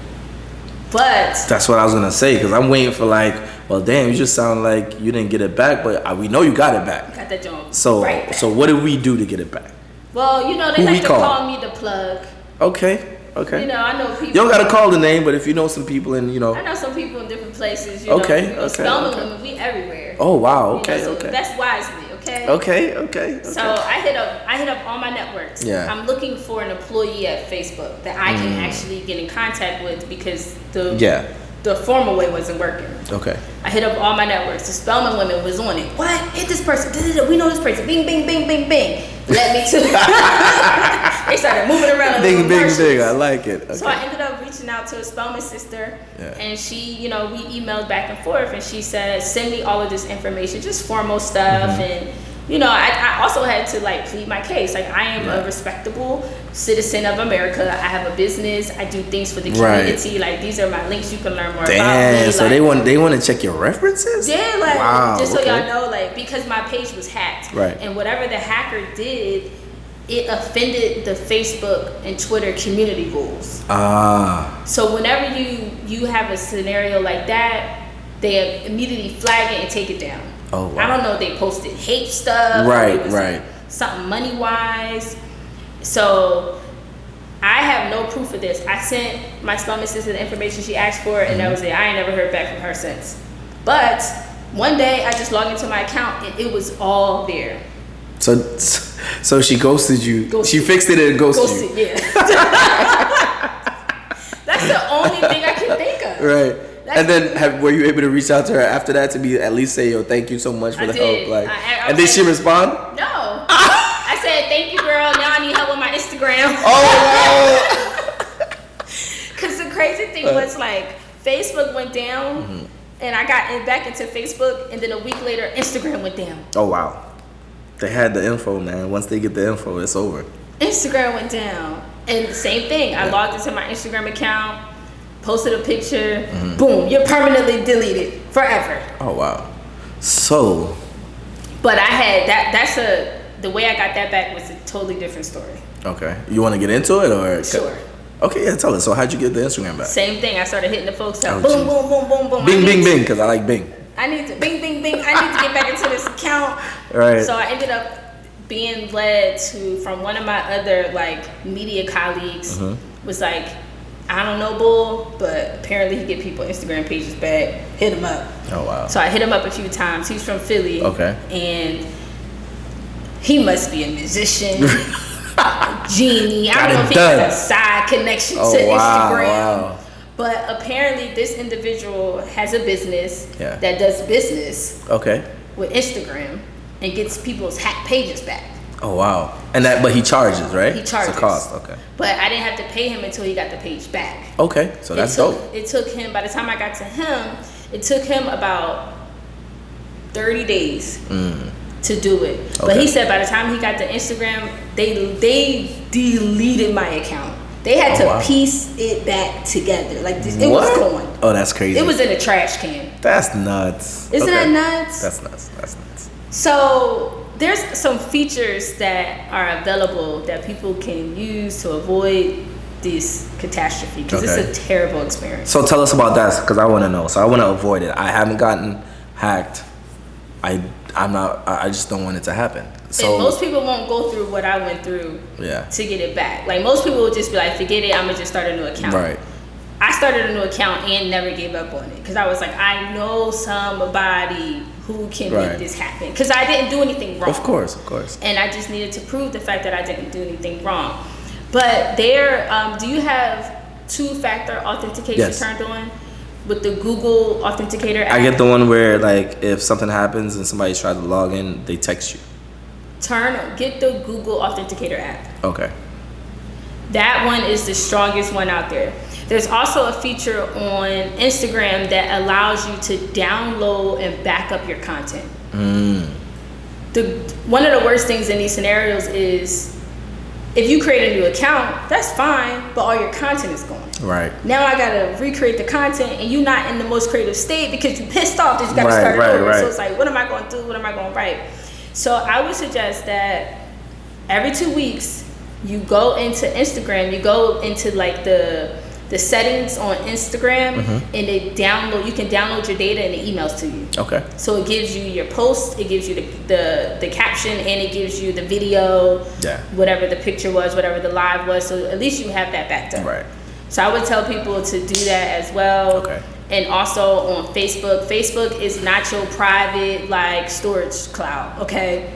But
that's what I was gonna say, because I'm waiting for well, damn, you just sound like you didn't get it back, but we know you got it back.
Got that joint.
So,
right back.
So what did we do to get it back?
Well, they like to call me the plug.
Okay.
I know people.
You don't gotta call the name, but if you know some people and
I know some people in different places. Spelman women, we everywhere.
Oh wow. Okay.
So
okay.
That's wisely. Okay.
Okay.
So I hit up all my networks.
Yeah.
I'm looking for an employee at Facebook that I can actually get in contact with, because the formal way wasn't working.
Okay.
I hit up all my networks. The Spelman women was on it. What? Hit this person. We know this person. Bing, bing, bing, bing, bing. Let me to. They started moving around.
Bing, bing, bing. I like it. Okay.
So I ended up reaching out to a Spelman sister, and she, we emailed back and forth, and she said, send me all of this information, just formal stuff, and I also had to plead my case. I am a respectable citizen of America. I have a business. I do things for the community. These are my links. You can learn more about me.
So they want to check your references?
Yeah,
wow,
just so y'all know, because my page was hacked.
Right.
And whatever the hacker did, it offended the Facebook and Twitter community rules. So whenever you have a scenario like that, they immediately flag it and take it down.
Oh, wow.
I don't know if they posted hate stuff.
Right.
Something money-wise. So I have no proof of this. I sent my Spelman sister the information she asked for, and that was it. I ain't never heard back from her since. But one day, I just logged into my account, and it was all there.
So she ghosted you. She fixed it and ghosted you.
Yeah. That's the only thing I can think of.
Right. And then were you able to reach out to her after that to be at least say, yo, thank you so much for the help? And did she respond?
No. I said, thank you, girl. Now I need help with my Instagram.
Oh,
Because the crazy thing was Facebook went down, and I got back into Facebook, and then a week later, Instagram went down.
Oh, wow. They had the info, man. Once they get the info, it's over.
Instagram went down. And the same thing. I logged into my Instagram account, posted a picture, boom, you're permanently deleted forever.
Oh, wow. So.
But I had the way I got that back was a totally different story.
Okay. You want to get into it or?
Sure.
Okay, yeah, tell us. So how'd you get the Instagram back?
Same thing. I started hitting the folks up. Boom, boom, boom, boom, boom.
Bing, bing, bing, because I like Bing.
I need to bing, bing, bing. I need to get back into this account.
Right.
So I ended up being led from one of my other media colleagues was I don't know bull, but apparently he get people Instagram pages back. Hit him up.
Oh wow.
So I hit him up a few times. He's from Philly.
Okay.
And he must be a musician. Genie. I don't know if he has a side connection to Instagram. Wow. But apparently this individual has a business that does business with Instagram and gets people's hacked pages back.
Oh wow. But he charges, right?
He charges.
It's a cost, okay.
But I didn't have to pay him until he got the page back.
Okay, so that's dope.
It took him, by the time I got to him, it took him about 30 days to do it. Okay. But he said by the time he got the Instagram, they deleted my account. They had to piece it back together. It was gone.
Oh, that's crazy.
It was in a trash can.
That's nuts.
Isn't that nuts?
That's nuts.
So there's some features that are available that people can use to avoid this catastrophe, because it's a terrible experience.
So tell us about that, because I want to know. So I want to avoid it. I haven't gotten hacked. I just don't want it to happen. So
and most people won't go through what I went through to get it back. Most people will just be like, forget it, I'm gonna just start a new account.
Right.
I started a new account and never gave up on it because I was like, I know somebody who can make this happen because I didn't do anything wrong.
Of course.
And I just needed to prove the fact that I didn't do anything wrong. But there, do you have two-factor authentication turned on with the Google Authenticator app?
I get the one where like if something happens and somebody tries to log in, they text you.
Get the Google Authenticator app.
Okay.
That one is the strongest one out there. There's also a feature on Instagram that allows you to download and back up your content. One of the worst things in these scenarios is if you create a new account, that's fine, but all your content is gone.
Right.
Now I gotta recreate the content, and you're not in the most creative state because you pissed off that you gotta start it over. Right. So it's like, what am I gonna do? What am I gonna write? So I would suggest that every 2 weeks you go into Instagram, you go into like the settings on Instagram, and you can download your data and it emails to you.
Okay.
So it gives you your post, it gives you the caption, and it gives you the video, whatever the picture was, whatever the live was. So at least you have that backed up.
Right.
So I would tell people to do that as well.
Okay.
And also on Facebook. Facebook is not your private like storage cloud, okay?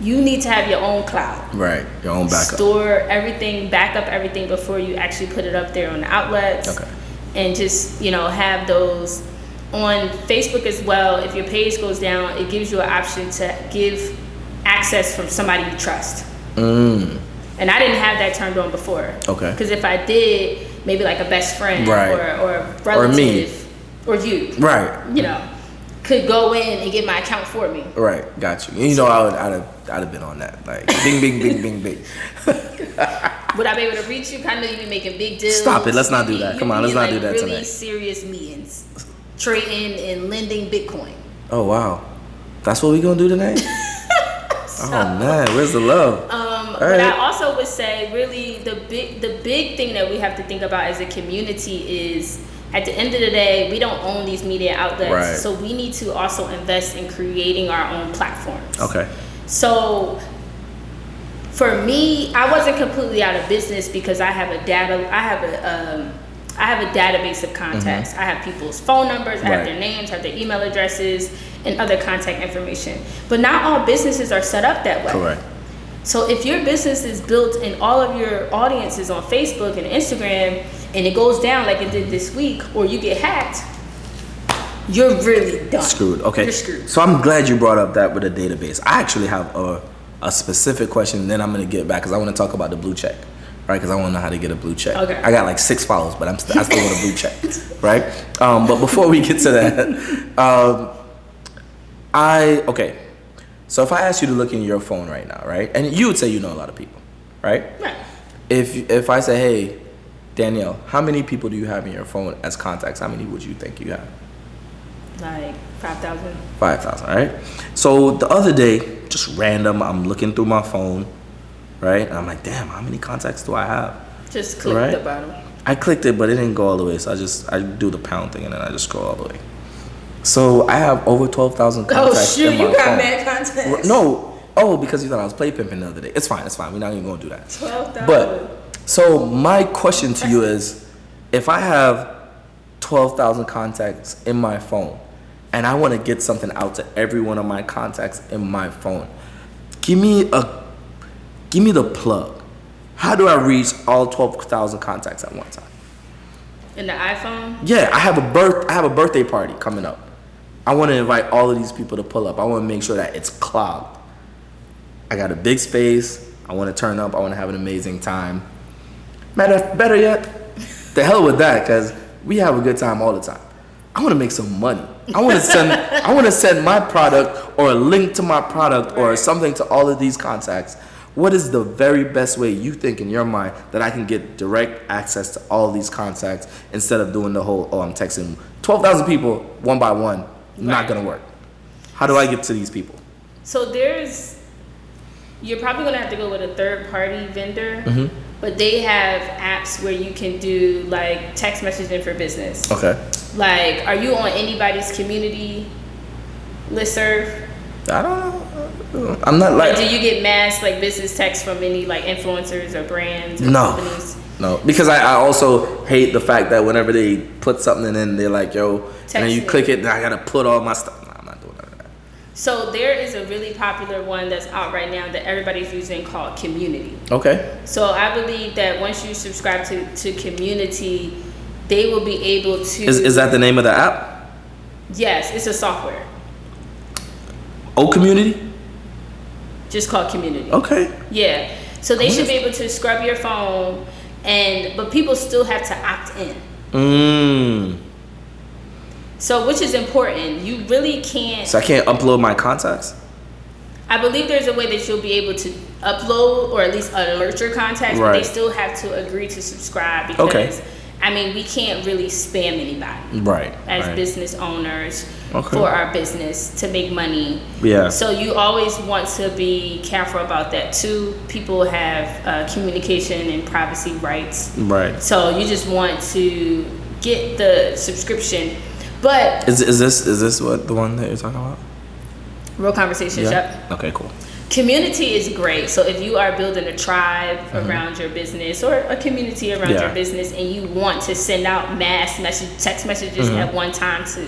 You need to have your own cloud.
Right, your own backup.
Store everything, back up everything before you actually put it up there on the outlets.
Okay.
And just, have those on Facebook as well. If your page goes down, it gives you an option to give access from somebody you trust. And I didn't have that turned on before. Okay. Because if I did, maybe like a best friend or a relative or you.
Right.
Could go in and get my account for me.
Right, got you. And I'd have been on that. Like, bing, bing, bing, bing, bing.
Would I be able to reach you? I know you be making big deals.
Stop it. Let's not do that. Come on, let's not do that
really
tonight.
Serious meetings. Trading and lending Bitcoin.
Oh, wow. That's what we going to do tonight? Oh, man. Where's the love?
But I also would say really the big thing that we have to think about as a community is at the end of the day, we don't own these media outlets. Right. So we need to also invest in creating our own platforms. Okay. So for me, I wasn't completely out of business because I have a database of contacts. I have people's phone numbers, I have their names, I have their email addresses, and other contact information. But not all businesses are set up that way. Correct. So if your business is built and all of your audience is on Facebook and Instagram and it goes down like it did this week, or you get hacked, you're really done.
Screwed. Okay.
You're screwed.
So I'm glad you brought up that with a database. I actually have a specific question, and then I'm going to get back because I want to talk about the blue check, right? Because I want to know how to get a blue check. Okay. I got like 6 followers, but I still want a blue check, right? But before we get to that, okay. So if I ask you to look in your phone right now, right? And you would say you know a lot of people, right? Right. If I say, hey, Danielle, how many people do you have in your phone as contacts? How many would you think you have?
Like 5,000.
5,000, right? So the other day, just random, I'm looking through my phone, right? And I'm like, damn, how many contacts do I have?
Just click the bottom.
I clicked it, but it didn't go all the way. So I do the pound thing and then I just scroll all the way. So I have over 12,000 contacts in my phone.
You got mad contacts.
No. Because you thought I was play pimping the other day. It's fine. We're not even going to do that.
12,000.
But, so my question to you is, if I have 12,000 contacts in my phone and I want to get something out to every one of my contacts in my phone, give me the plug. How do I reach all 12,000 contacts at one time?
In the iPhone?
Yeah, I have a birthday party coming up. I want to invite all of these people to pull up. I want to make sure that it's clogged. I got a big space. I want to turn up. I want to have an amazing time. Better yet, the hell with that, because we have a good time all the time. I want to make some money. I want to send my product or a link to my product or something to all of these contacts. What is the very best way you think in your mind that I can get direct access to all these contacts instead of doing the whole, I'm texting 12,000 people one by one? Not going to work. How do I get to these people?
So you're probably going to have to go with a third-party vendor, but they have apps where you can do like text messaging for business. Okay. Like, are you on anybody's community listserv?
I don't know. I'm not like.
Do you get mass like business texts from any like influencers or brands or companies?
No, because I also hate the fact that whenever they put something in, they're like, yo,
Text
and then you
me.
click it, and I gotta put all my stuff. No, I'm not doing none of that.
So there is a really popular one that's out right now that everybody's using called Community.
Okay.
So I believe that once you subscribe to Community, they will be able to.
Is that the name of the app?
Yes, it's a software.
Oh, Community?
Just called Community.
Okay.
Yeah. So they should be able to scrub your phone, but people still have to opt in. So which is important. You really can't.
So I can't upload my contacts?
I believe there's a way that you'll be able to upload or at least alert your contacts, but they
Right.
still have to agree to subscribe because,
Okay.
I mean, we can't really spam anybody
Right.
as
right.
business owners
Okay.
for our business to make money.
Yeah.
So you always want to be careful about that too. People have communication and privacy rights.
Right.
So you just want to get the subscription. But
Is this what the one that you're talking about?
Real Conversations, yep.
Okay, cool.
Community is great. So if you are building a tribe around your business or a community around your business and you want to send out mass text messages at one time to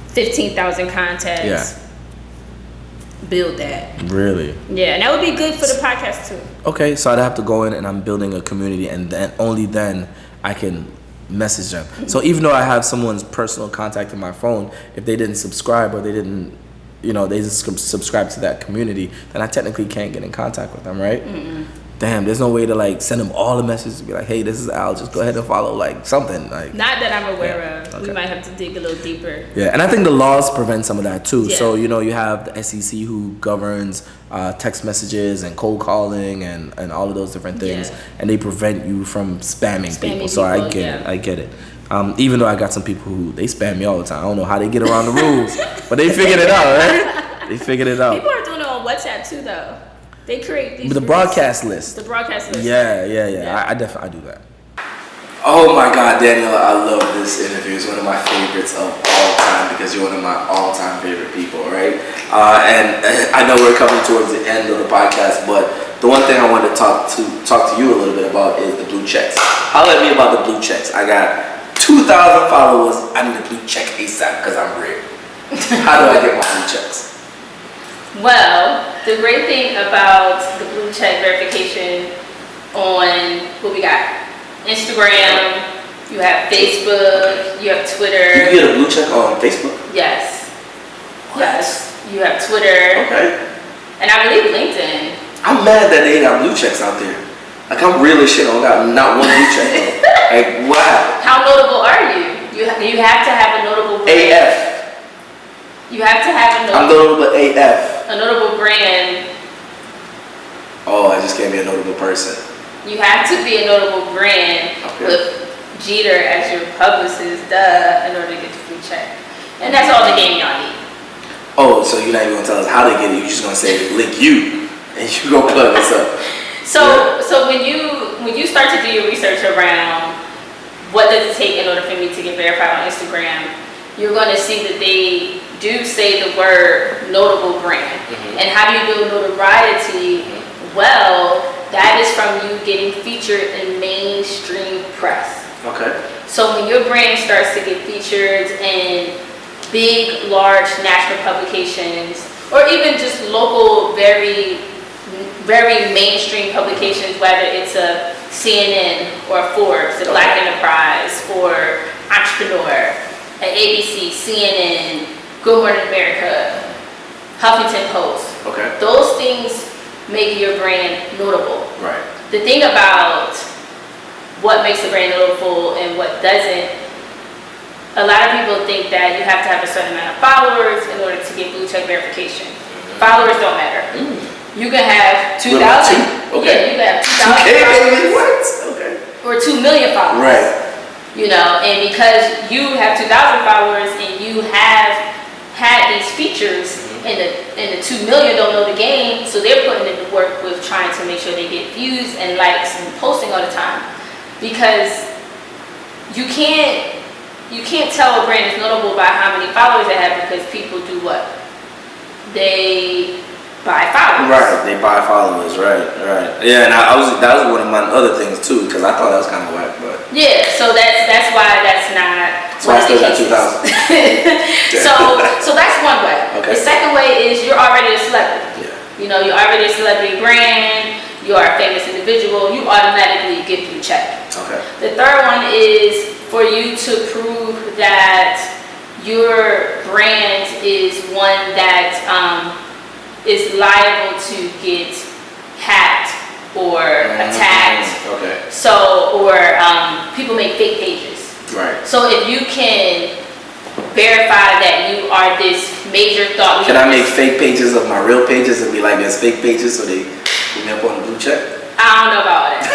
15,000 contacts, build that.
Really?
Yeah, and that would be good for the podcast too.
Okay, so I'd have to go in and I'm building a community, and then only then I can message them. So even though I have someone's personal contact in my phone, if they didn't subscribe or they didn't, they just subscribe to that community, then I technically can't get in contact with them, right? Damn, there's no way to like send them all the messages and be like, hey, this is Al, just go ahead and follow, like something like.
Not that I'm aware of.
Okay.
We might have to dig a little deeper.
Yeah, and I think the laws prevent some of that too.
Yeah.
So you have the SEC who governs text messages and cold calling and all of those different things, and they prevent you from spamming people. So I get it. Even though I got some people who they spam me all the time. I don't know how they get around the rules, but they figured it out, right? They figured it out.
People are doing it on WhatsApp too, though. They create these.
The broadcast list.
The broadcast list.
Yeah. I definitely do that. Oh my God, Daniel, I love this interview. It's one of my favorites of all time because you're one of my all-time favorite people, right? And I know we're coming towards the end of the podcast, but the one thing I wanted to talk to you a little bit about is the blue checks. Holler at me about the blue checks. I got 2,000 followers. I need a blue check ASAP because I'm rare. How do I get my blue checks?
Well, the great thing about the blue check verification on what we got, Instagram, you have Facebook, you have Twitter.
You can get a blue check on Facebook?
Yes.
What?
Yes. You have Twitter.
Okay.
And I believe LinkedIn.
I'm mad that they ain't got blue checks out there. Like, I'm real as shit. I don't got not one blue check. Like, wow.
How notable are you? You have to have a notable brand.
AF.
You have to have
I'm notable AF.
a notable brand.
Oh, I just can't be a notable person.
You have to be a notable brand with Jeter as your publicist, in order to get the blue check. And that's all the game y'all need.
Oh, so you're not even gonna tell us how to get it. You're just gonna say link you, and you go plug us up.
So when you start to do your research around what does it take in order for me to get verified on Instagram, you're going to see that they do say the word notable brand. And how do you build notoriety? Well, that is from you getting featured in mainstream press.
Okay.
So when your brand starts to get featured in big, large national publications, or even just local, very, very mainstream publications, whether it's a CNN or Forbes, a Black Enterprise, or Entrepreneur, an ABC, CNN, Good Morning America, Huffington Post.
Okay.
Those things make your brand notable.
Right.
The thing about what makes a brand notable and what doesn't, a lot of people think that you have to have a certain amount of followers in order to get blue check verification. Followers don't matter. You can have 2,000.
Okay.
Yeah, you can have 2,000 followers.
What? Okay.
Or 2 million followers.
Right.
And because you have 2,000 followers and you have had these features, and the 2 million don't know the game, so they're putting in the work with trying to make sure they get views and likes and posting all the time. Because you can't tell a brand is notable by how many followers they have, because people do what? They buy followers.
Right, they buy followers. Right. Yeah, and that was one of my other things too, because I thought that was kind of whack, but
yeah. So that's why that's not.
So I still got 2,000.
so that's one way.
Okay.
The second way is you're already a celebrity.
Yeah.
You know, you're already a celebrity brand. You are a famous individual. You automatically get blue check.
Okay.
The third one is for you to prove that your brand is one that is liable to get hacked or attacked.
Okay.
So, or people make fake pages.
Right.
So if you can verify that you are this major thought leader.
Can I make fake pages of my real pages and be like, there's fake pages so they put me up on the blue check?
I don't know about that.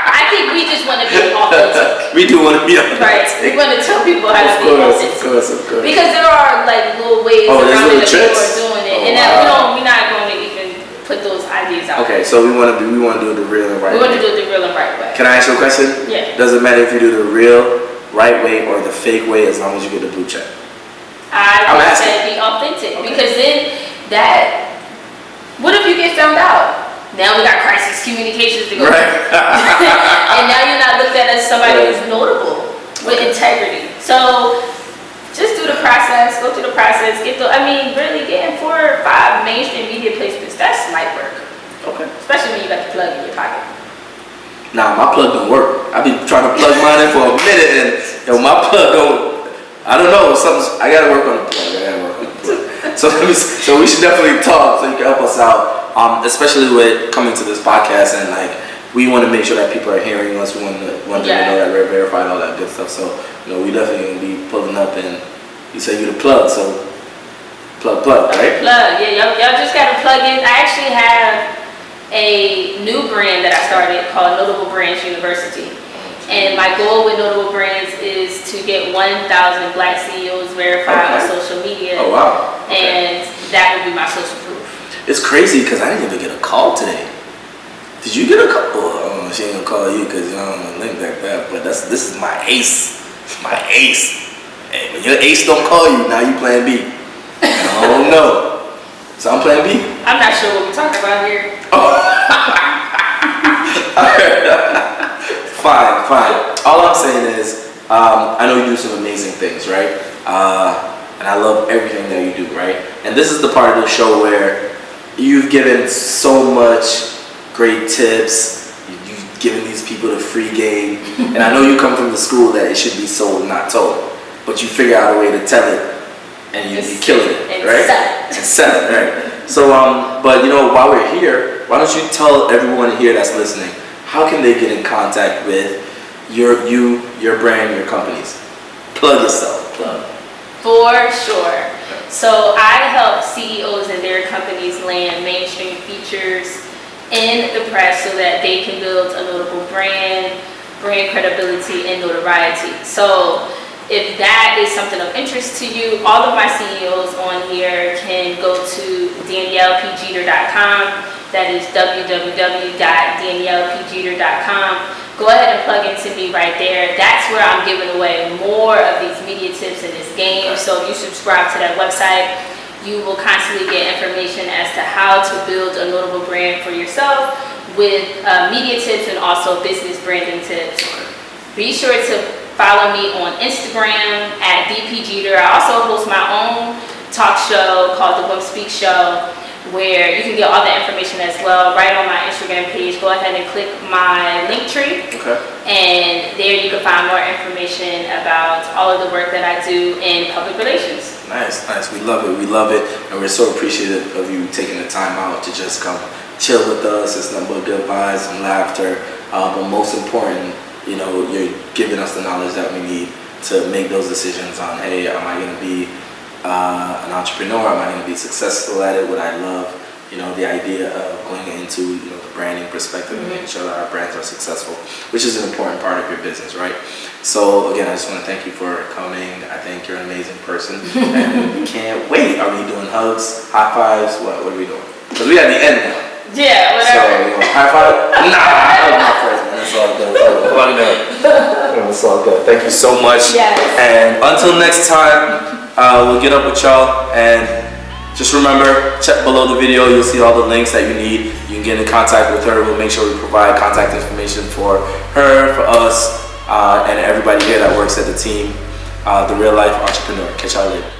I think we just want to be authentic.
We do want to be authentic.
Right. We want to tell people how to be authentic.
Of course.
Because there are like little ways around it that people are doing it. And that we're not going to even put those ideas out.
Okay, so we want to do it the real and right way.
We want to do it the real and right way.
Can I ask you a question?
Yeah.
Doesn't matter if you do the real, right way or the fake way as long as you get the blue check.
I would say be authentic. Okay. Because then what if you get found out? Now we got crisis communications to go
right.
And now you're not looked at as somebody who's notable with integrity. So just do the process, go through the process, really getting 4 or 5 mainstream media placements, that's light work. Okay. Especially when you got the plug in your pocket.
Nah, my plug don't work. I've been trying to plug mine in for a minute and my plug don't, I don't know, I gotta work on the plug. So we should definitely talk so you can help us out. Especially with coming to this podcast and like we want to make sure that people are hearing us. We want them to know that we're verified, all that good stuff. So we definitely gonna be pulling up. And you say you the plug, so plug, right?
Plug, yeah. Y'all just gotta plug in. I actually have a new brand that I started called Notable Brands University. And my goal with Notable Brands is to get 1,000 Black CEOs verified on social media.
Oh wow!
Okay. And that would be my social proof.
It's crazy because I didn't even get a call today. Did you get a call? Oh, she ain't gonna call you because you don't link like that. But this is my ace. My ace. Hey, when your ace don't call you, now you plan B. I don't know. So I'm plan B?
I'm not sure what we're talking about here.
Fine. All I'm saying is, I know you do some amazing things, right? And I love everything that you do, right? And this is the part of the show where you've given so much great tips. You've given these people the free game. And I know you come from the school that it should be sold, not told. But you figure out a way to tell it. And you're killing it, right? And sell it, right? So, but while we're here, why don't you tell everyone here that's listening, how can they get in contact with your brand, your companies? Plug yourself, plug.
For sure. So I help CEOs and their companies land mainstream features in the press so that they can build a notable brand credibility, and notoriety. So if that is something of interest to you, all of my CEOs on here can go to DaniellePJeter.com. That is www.daniellepjeter.com. Go ahead and plug into me right there. That's where I'm giving away more of these media tips in this game. So if you subscribe to that website, you will constantly get information as to how to build a notable brand for yourself with media tips and also business branding tips. Be sure to follow me on Instagram at DPJeter. I also host my own talk show called The Women Speak Show, where you can get all the information as well right on my Instagram page. Go ahead and click my link tree. Okay. And there you can find more information about all of the work that I do in public relations. Nice. We love it. And we're so appreciative of you taking the time out to just come chill with us. It's nothing but good vibes and laughter. But most important, you're giving us the knowledge that we need to make those decisions on, hey, am I going to be an entrepreneur? Am I going to be successful at it? What I love, the idea of going into the branding perspective and making sure that our brands are successful, which is an important part of your business, right? So again, I just want to thank you for coming. I think you're an amazing person, and we can't wait. Are we doing hugs, high fives? What are we doing? Because we at the end now. Yeah, whatever. So high five? Nah, that was my first one. That's all good. That's all good. Thank you so much. Yes. And until next time. We'll get up with y'all and
Just remember, check below the video. You'll see all the links that you need. You can get in contact with her. We'll make sure we provide contact information for her, for us, and everybody here that works at the team. The Real Life Entrepreneur. Catch y'all later.